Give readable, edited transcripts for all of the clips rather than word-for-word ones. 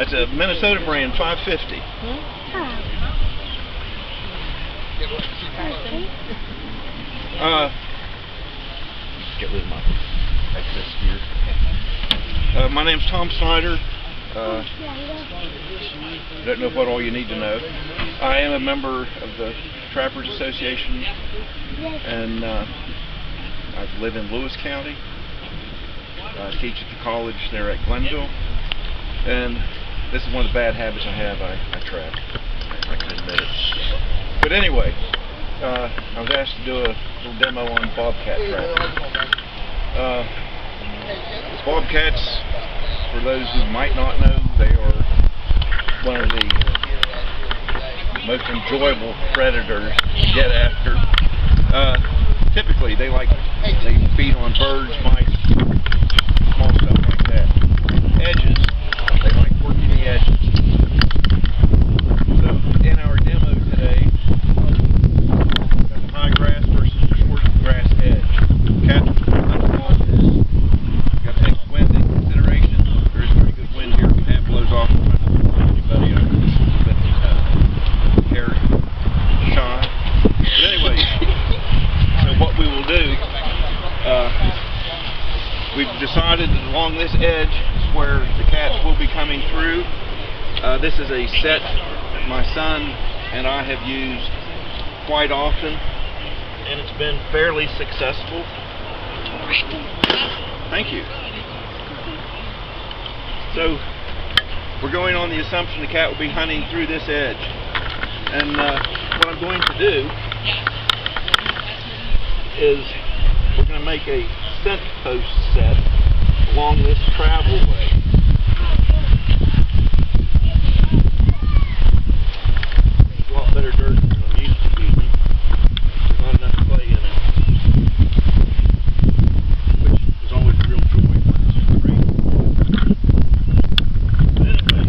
That's a Minnesota brand 550. Get rid of my excess gear. My name's Tom Snyder. I don't know what all you need to know. I am a member of the Trappers Association, and I live in Lewis County. I teach at the college there at Glenville, and this is one of the bad habits I have. I trap. I can admit it. But anyway, I was asked to do a little demo on bobcat trapping. Bobcats, for those who might not know, they are one of the most enjoyable predators to get after. Typically, they feed on birds, mice, small stuff like that. Edges, they like working the edges. So, in our demo today, got the high grass versus the short grass edge. Cats got to take wind in consideration. There is very good wind here. If the hat blows off in front of anybody, I'm a bit hair shy. But anyway, so what we will do, we've decided that along this edge where the cats will be coming through. This is a set that my son and I have used quite often, and it's been fairly successful. Thank you. So we're going on the assumption the cat will be hunting through this edge, and what I'm going to do is we're going to make a scent post set along this travel way. It's a lot better dirt than I'm used to using. There's not enough clay in it, which is always a real joy when it's rain. But anyway,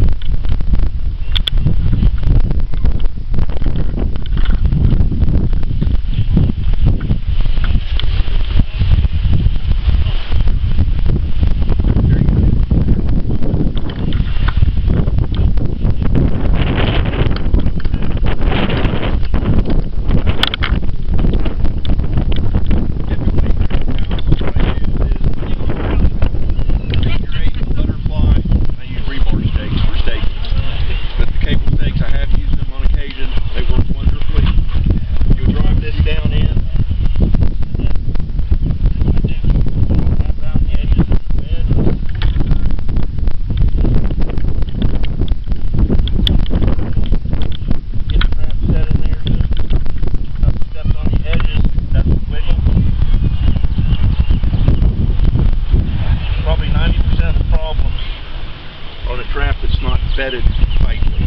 bedded tightly.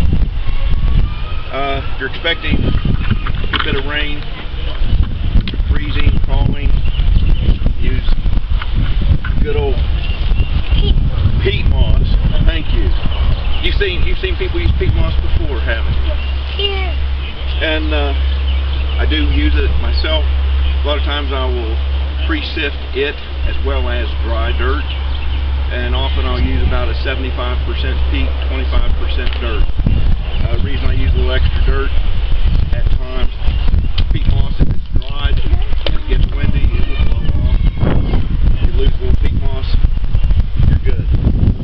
If you're expecting a bit of rain, freezing, falling, use good old peat moss. Thank you. You've seen people use peat moss before, haven't you? Yeah. And I do use it myself. A lot of times I will pre-sift it as well as dry dirt. And often I'll use about a 75% peat, 25% dirt. The reason I use a little extra dirt at times, peat moss, if it's dried and it gets windy, it will blow off. If you lose a little peat moss, you're good.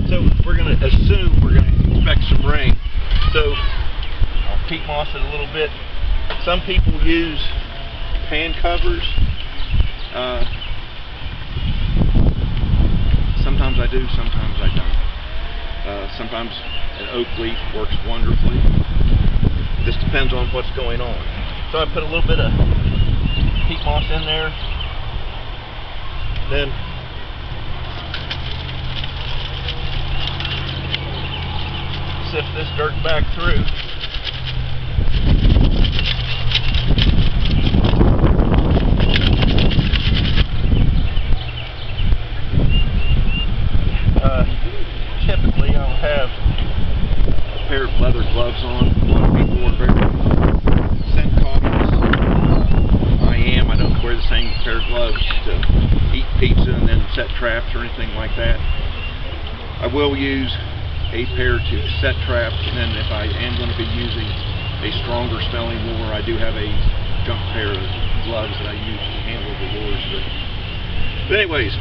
So we're going to assume we're going to expect some rain. So I'll peat moss it a little bit. Some people use pan covers. Sometimes I do, sometimes I don't. Sometimes an oak leaf works wonderfully. This depends on what's going on. So I put a little bit of peat moss in there. Then sift this dirt back through. Typically I'll have a pair of leather gloves on. A lot of people are very scent cautious. I am. I don't wear the same pair of gloves to eat pizza and then set traps or anything like that. I will use a pair to set traps, and then if I am going to be using a stronger smelling lure, I do have a junk pair of gloves that I use to handle the lures. But anyways,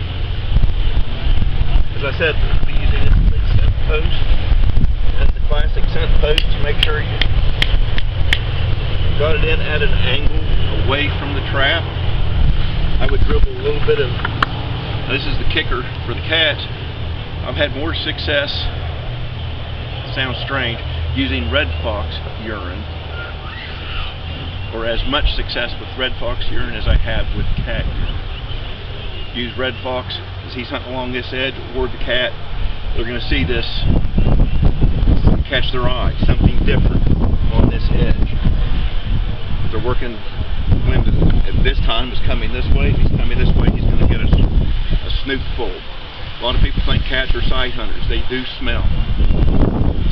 as I said, I'll be using this big scent post. That's the classic scent post. Make sure you got it in at an angle away from the trap. I would dribble a little bit of, this is the kicker for the cats, I've had more success, sounds strange, using red fox urine, or as much success with red fox urine as I have with cat urine. Use red fox as he's hunting along this edge, or the cat, they're going to see this, catch their eye, something different on this edge. If they're working, at this time is coming this way, if he's coming this way, he's going to get a snoot full. A lot of people think cats are sight hunters. They do smell.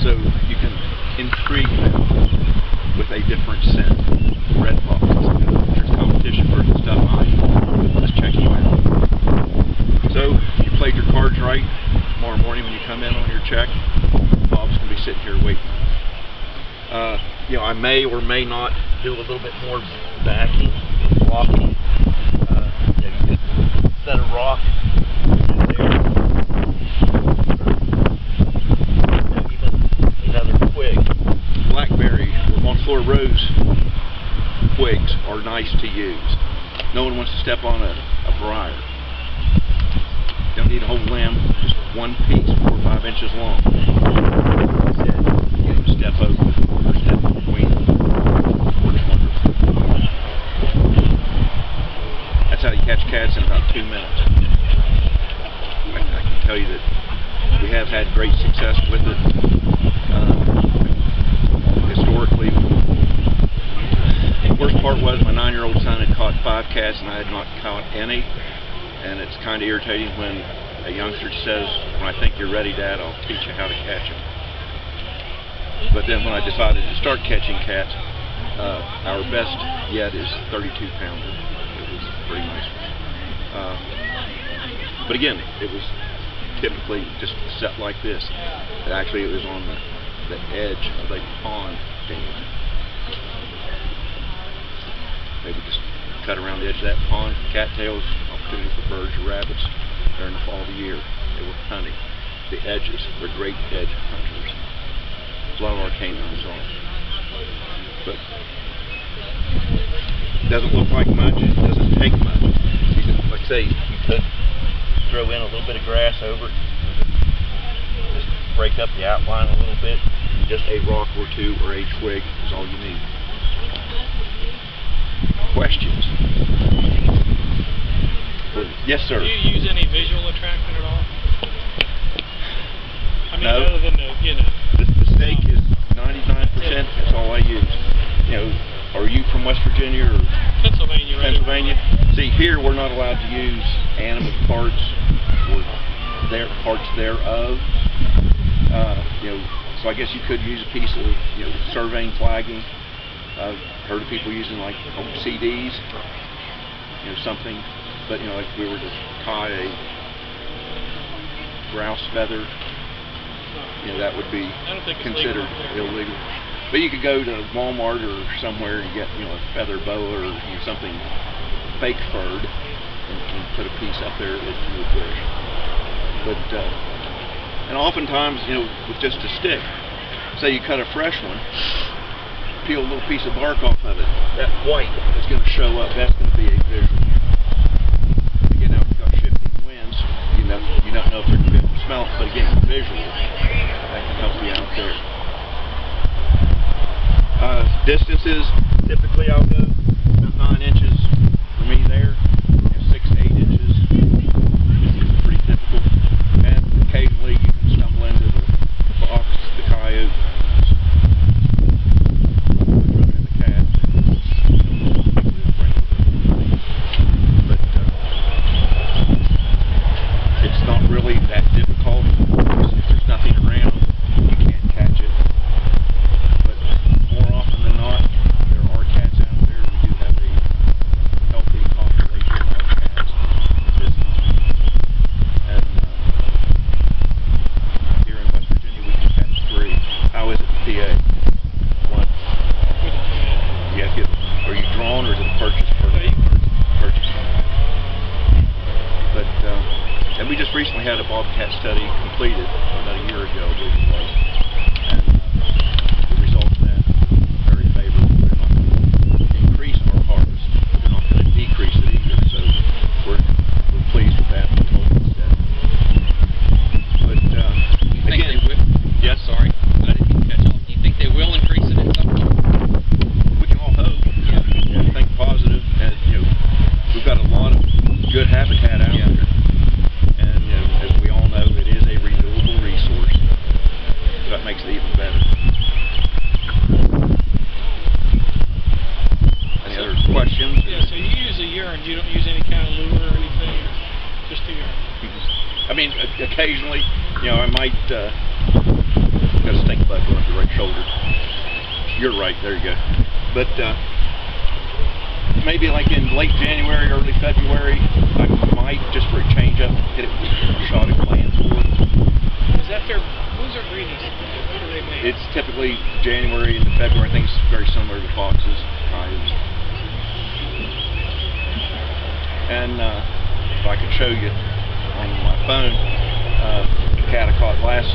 So you can intrigue them with a different scent. Red fox. There's competition for the stuff I eat. Let's check you out. So you played your cards right. Tomorrow morning when you come in on your check, Bob's going to be sitting here waiting. You know, I may or may not do a little bit more backing, blocking. You could set a rock there, even another twig. Blackberry or Montfleur rose twigs are nice to use. No one wants to step on a briar. You don't need a whole limb, just one piece, 4 or 5 inches long. You can step over or step between them. Works wonderful. That's how you catch cats in about 2 minutes. I can tell you that we have had great success with it. Historically, the worst part was my 9-year-old son had caught 5 cats and I had not caught any. And it's kind of irritating when a youngster says, "When I think you're ready, Dad, I'll teach you how to catch them." But then when I decided to start catching cats, our best yet is 32-pounder. It was a pretty nice one. But again, it was typically just set like this. Actually, it was on the edge of a pond dam. They would just cut around the edge of that pond. Cattails, opportunity for birds or rabbits during the fall of the year. They were hunting. The edges were great edge hunters. A lot of our canines are. But it doesn't look like much. It doesn't take much. You can, like I say, you could throw in a little bit of grass over it. Just break up the outline a little bit. Just a rock or two or a twig is all you need. Questions? Yes, sir. Do you use any visual attraction at all? I mean, no. Other than The steak is 99%. That's all I use. You know, are you from West Virginia or Pennsylvania? Pennsylvania. See, here we're not allowed to use animal parts or parts thereof. You know, so I guess you could use a piece of surveying flagging. I've heard of people using like old CDs, something. But like if we were to tie a grouse feather, that would be considered illegal. But you could go to Walmart or somewhere and get a feather boa or something fake furred and put a piece up there that you would wish. But and oftentimes with just a stick, say you cut a fresh one, peel a little piece of bark off of it, that white is going to show up. That's going to be a visual. Again, now we've got shifting winds. You don't know if they're going to be able to smell it, but again, visual, that can help you out there. Distances, typically I'll go about 9 inches for me there, 6 to 8 inches is pretty typical. And occasionally you can stumble into the fox, the coyote, that difficult. If there's nothing around, you can't catch it. But more often than not, there are cats out there had a bobcat study completed about a year ago, I believe it was, and the results of that are very favorable. They're not going to increase our harvest, but they're not going to decrease it either. So we're pleased with that. We hope instead. But again, yes, sorry, I didn't even catch off. Do you think they will increase it at some point? we can all hope. Yeah. And think positive. And we've got a lot of good habitat out there. And as we all know, it is a renewable resource. So that makes it even better. Any other questions? Yeah, so you use a urine. You don't use any kind of lure or anything? Or just a urine? I mean, occasionally, I might got a stink bug going up the right shoulder. You're right, there you go. But maybe like in late January, early February, I might, just for a change up, hit it with a shot of glands for it. Is that who's their breeding? What do they make? It's typically January into February. I think it's very similar to foxes, coyotes. And if I could show you on my phone, the cat I caught last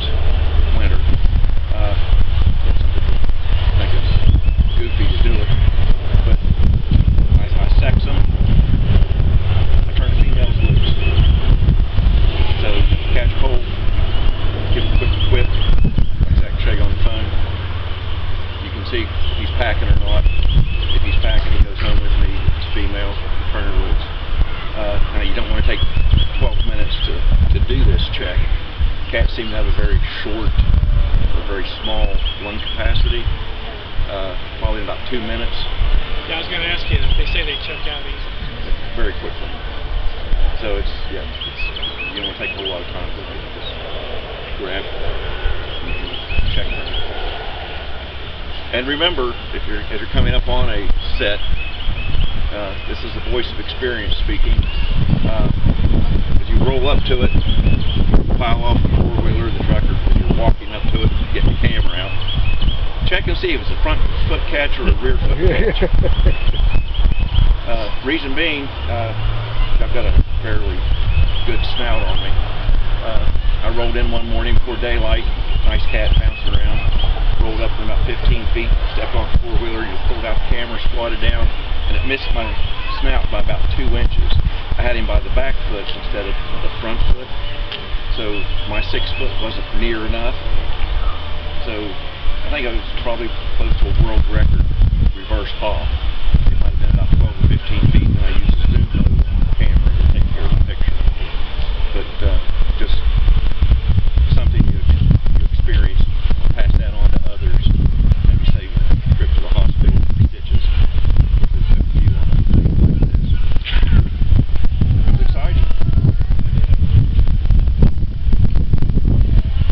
winter. I think it's goofy to do it, but I sex them. I turn the females loose. So catch a hold, give him a quick whip, like I can show you on the phone. You can see if he's packing or not. If he's packing, he goes home with me. If it's female, turn her loose. Now you don't want to take 12 minutes to do this check. Cats seem to have a very short or very small lung capacity, probably in about 2 minutes. Yeah, I was going to ask you, they say they check out easy. Very quickly. So you don't want to take a whole lot of time with it. Just grab and check it. And remember, as you're coming up on a set, this is the voice of experience speaking. As you roll up to it, pile off the four-wheeler, the truck, or as you're walking up to it, get the camera out. Check and see if it's a front foot catch or a rear foot catch. Reason being, I've got a fairly good snout on me. I rolled in one morning before daylight, nice cat bouncing around, rolled up from about 15 feet, stepped off the four-wheeler, you pulled out the camera, squatted down, and it missed my snout by about 2 inches. I had him by the back foot instead of the front foot, so my 6 foot wasn't near enough. So I think I was probably close to a world record reverse paw. It might have been about 12 or 15 feet, and I used a zoom mode on the camera to take care of the picture. But just something you experience. I'll pass that on to others. Maybe save a trip to the hospital for stitches. If you want to do this. It's exciting.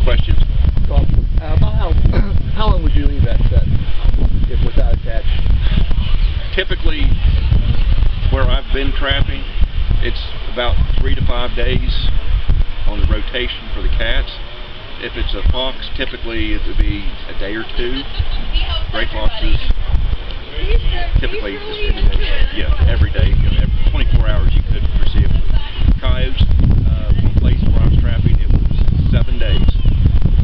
Questions? About how long would you leave that set if without attached? Typically, where I've been trapping, it's about 3 to 5 days on the rotation for the cats. If it's a fox, typically it would be a day or 2. Gray foxes, typically every day. Every 24 hours you could receive them. Coyotes, one place where I was trapping, it was 7 days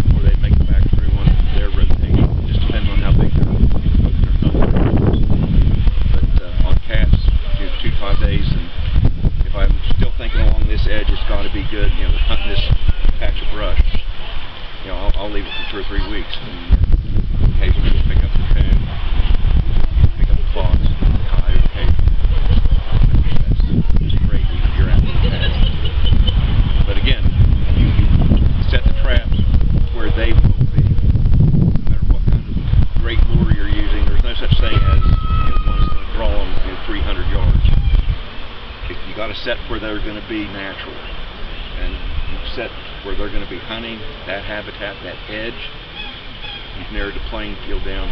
before they make it back through one of their rotation. It just depends on how big they're hunting. But on cats, 2 to 5 days, and if I'm still thinking along this edge, it's got to be good. Hunting this patch of brush. I'll leave it for 2 or 3 weeks, and occasionally we'll pick up the coon, pick up the fox, the coyote occasionally. That's just great when you're out with the cats. But again, you set the traps where they will be. No matter what kind of great lure you're using, there's no such thing as one that's going to draw them 300 yards. You got to set where they're going to be naturally, and you set where they're going to be hunting, that habitat, that edge. You've narrowed the playing field down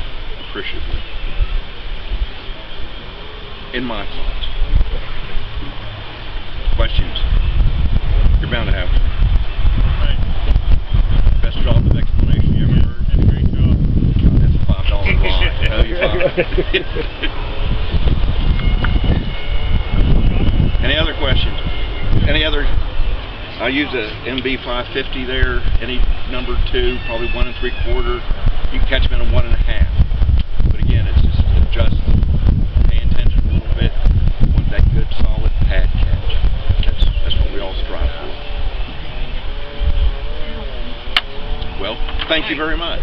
appreciably, in my thoughts. Questions? You're bound to have them. Right. Best job of explanation you ever heard. That's a great job. God, that's a $5 line. I owe you $5. Any other questions? Any other I use a MB 550 there, any number 2, probably 1 3/4. You can catch them in a 1 1/2. But again, it's just adjust, paying attention a little bit. You want that good solid pad catch. That's what we all strive for. Well, thank you very much.